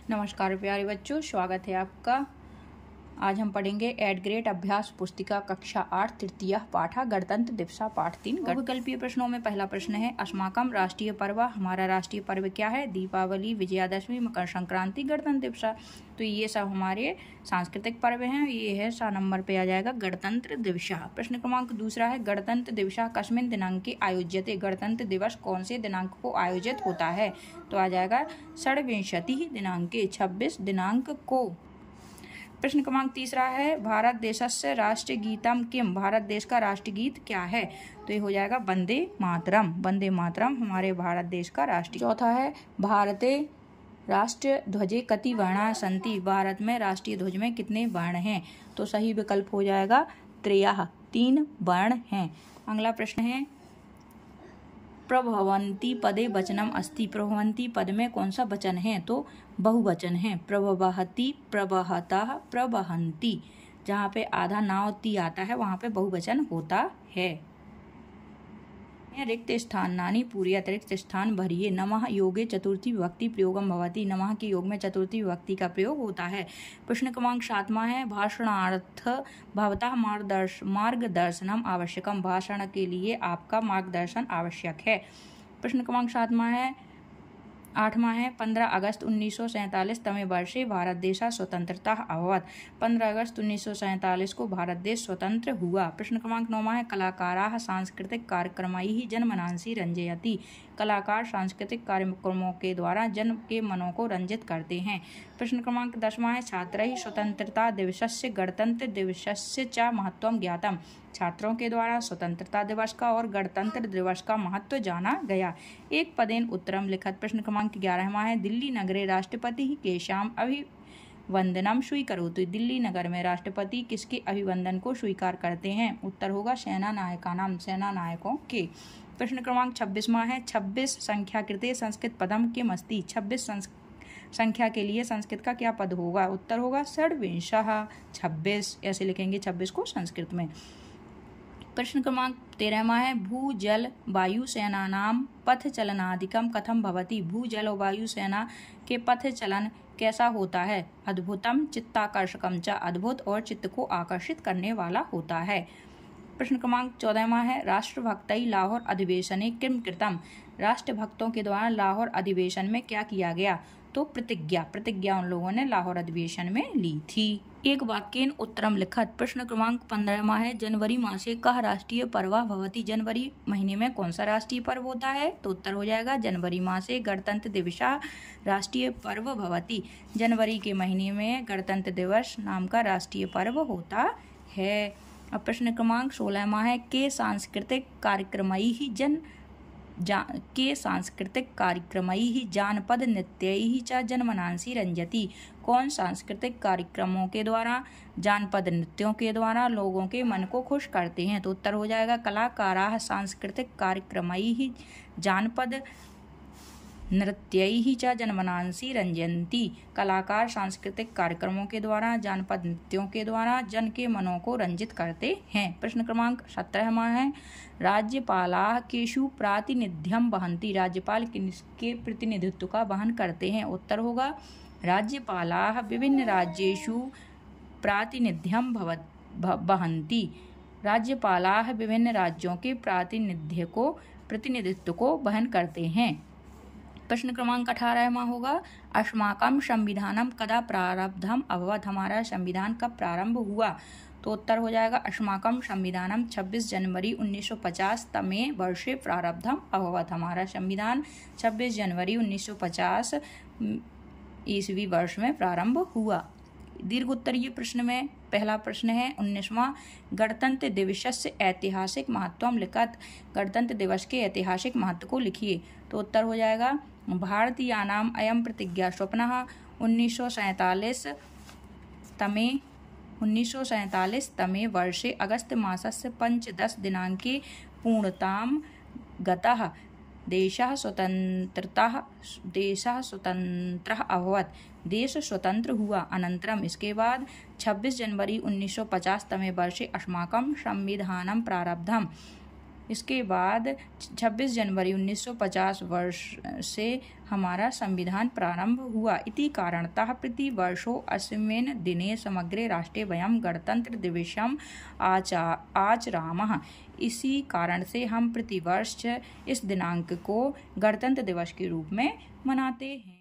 नमस्कार प्यारे बच्चों, स्वागत है आपका। आज हम पढ़ेंगे एड ग्रेड अभ्यास पुस्तिका कक्षा 8 तृतीय पाठ गणतंत्र दिवस पाठ 3। विकल्पीय प्रश्नों में पहला प्रश्न है अस्माकम राष्ट्रीय पर्व, हमारा राष्ट्रीय पर्व क्या है? दीपावली, विजयादशमी, मकर संक्रांति, गणतंत्र दिवस। तो ये सब हमारे सांस्कृतिक पर्व हैं। ये है 7 नंबर पे आ जाएगा गणतंत्र दिवस। प्रश्न क्रमांक दूसरा है गणतंत्र दिवस कस्मिन् दिनांके आयोज्यते, गणतंत्र दिवस कौन से दिनांक को आयोजित होता है? तो आ जाएगा षड्विंशतिः दिनांके, 26 दिनांक को। प्रश्न क्रमांक तीसरा है भारत देशस्य राष्ट्रीय गीतम किम, भारत देश का राष्ट्रीय गीत क्या है? तो ये हो जाएगा वंदे मातरम। वंदे मातरम हमारे भारत देश का राष्ट्रीय। चौथा है भारते राष्ट्रीय ध्वजे कति वर्णा सन्ति, भारत में राष्ट्रीय ध्वज में कितने वर्ण हैं? तो सही विकल्प हो जाएगा त्रयः, 3 वर्ण हैं। अगला प्रश्न है प्रभवन्ति पदे वचनम अस्ति, प्रभवन्ति पद में कौन सा वचन है? तो बहुवचन है। प्रभवहति, प्रवहतः, प्रवहन्ति। जहाँ पे आधा नाव ती आता है वहाँ पे बहुवचन होता है। रिक्त स्थानानि पूरी, अतिरिक्त स्थान भरिए। नमः योगे चतुर्थी विभक्ति प्रयोगम भवति, नमः के योग में चतुर्थी विभक्ति का प्रयोग होता है। प्रश्न क्रमांक 7वां है भाषणार्थ भवतः मार्गदर्शनम आवश्यकम, भाषण के लिए आपका मार्गदर्शन आवश्यक है। प्रश्न क्रमांक 8वां है 15 अगस्त 1947 तमे वर्षे भारत देश स्वतंत्रता अभवत, 15 अगस्त 1947 को भारत देश स्वतंत्र हुआ। प्रश्न क्रमांक 9वां है कलाकाराः सांस्कृतिक कार्यक्रमैः जनमनांसि रंजयति, कलाकार सांस्कृतिक कार्यक्रमों के द्वारा जन के मनों को रंजित करते हैं। प्रश्न क्रमांक 10वां है छात्रैः स्वतंत्रता दिवसस्य गणतंत्र दिवसस्य च महत्वं ज्ञातम्, छात्रों के द्वारा स्वतंत्रता दिवस का और गणतंत्र दिवस का महत्व जाना गया। एक पदेन उत्तरम लिखत। प्रश्न क्रमांक 11वां है दिल्ली नगरे राष्ट्रपति केषाम् अभिवंदनम स्वीकरोतु, दिल्ली नगर में राष्ट्रपति किसके अभिवंदन को स्वीकार करते हैं? उत्तर होगा सेना नायकानाम, सेना नायकों के। प्रश्न क्रमांक 26वां है 26 संख्या कृते संस्कृत पदम किम अस्ति, 26 संख्या के लिए संस्कृत का क्या पद होगा? उत्तर होगा षड्विंशः, 26। ऐसे लिखेंगे 26 को संस्कृत में। प्रश्न क्रमांक 13वां है भू जल वायु सेनानाम पथ चलनादिकम कथम भवति, भू जल और वायु सेना के पथ चलन कैसा होता है? अद्भुतम चित्ताकर्षकम च, अद्भुत और चित्त को आकर्षित करने वाला होता है। प्रश्न क्रमांक 14वां है राष्ट्रभक्तै लाहौर अधिवेशने किम कृतम, राष्ट्रभक्तों के द्वारा लाहौर अधिवेशन में क्या किया गया? तो प्रतिज्ञा उन लोगों ने लाहौर अधिवेशन में ली थी। एक वाक्येन उत्तरम लिखत। प्रश्न क्रमांक 15वां है जनवरी मासे कः राष्ट्रीय पर्व भवति, जनवरी महीने में कौन सा राष्ट्रीय पर्व होता है? तो उत्तर हो जाएगा जनवरी मासे गणतंत्र दिवस राष्ट्रीय पर्व भवति, जनवरी के महीने में गणतंत्र दिवस नाम का राष्ट्रीय पर्व होता है। अब प्रश्न क्रमांक 16वां है के सांस्कृतिक कार्यक्रमैः जानपद नृत्यैः च जनमनांसि रंजति, कौन सांस्कृतिक कार्यक्रमों के द्वारा जानपद नृत्यों के द्वारा लोगों के मन को खुश करते हैं? तो उत्तर हो जाएगा कलाकाराः सांस्कृतिक कार्यक्रमैः जानपद नृत्यैः च जनमनांसि रंजन्ति, कलाकार सांस्कृतिक कार्यक्रमों के द्वारा जानपद नृत्यों के द्वारा जन के मनों को रंजित करते हैं। प्रश्न क्रमांक 17वां है राज्यपालाः केषु प्रातिनिध्यं वहन्ति, राज्यपाल किसके प्रतिनिधित्व का वहन करते हैं? उत्तर होगा राज्यपालाः विभिन्न राज्येषु प्रातिनिध्यं वहन्ति, राज्यपालाः विभिन्न राज्यों के प्रतिनिधित्व को वहन करते हैं। प्रश्न क्रमांक 18वां होगा अस्माकं संविधानम कदा प्रारब्धम अभवत, हमारा संविधान कब प्रारंभ हुआ? तो उत्तर हो जाएगा अस्माकं संविधानम 26 जनवरी 1950 तमे वर्षे प्रारब्धम अभवत, हमारा संविधान 26 जनवरी 1950 ईस्वी वर्ष में प्रारंभ हुआ। दीर्घ उत्तरीय प्रश्न में पहला प्रश्न है 19वां गणतंत्र दिवसस्य ऐतिहासिक महत्वम लिखत, गणतंत्र दिवस के ऐतिहासिक महत्व को लिखिए। तो उत्तर हो जाएगा भारतीयानाम अयम प्रतिज्ञा स्वप्नः 1947 तमे वर्षे अगस्त मासस्य 15 दिनांके पूर्णतां गतः, देशः स्वतंत्रः अभवत, देश स्वतंत्र हुआ। अनंतरम इसके बाद 26 जनवरी 1950 तमे वर्षे अस्माकं संविधानं प्रारब्धम, इसके बाद 26 जनवरी 1950 वर्ष से हमारा संविधान प्रारंभ हुआ। इति कारणतः प्रतिवर्षो अस्मिन् दिने समग्रे राष्ट्रे वयं गणतंत्र दिवसम् आचरामः। इसी कारण से हम प्रतिवर्ष इस दिनांक को गणतंत्र दिवस के रूप में मनाते हैं।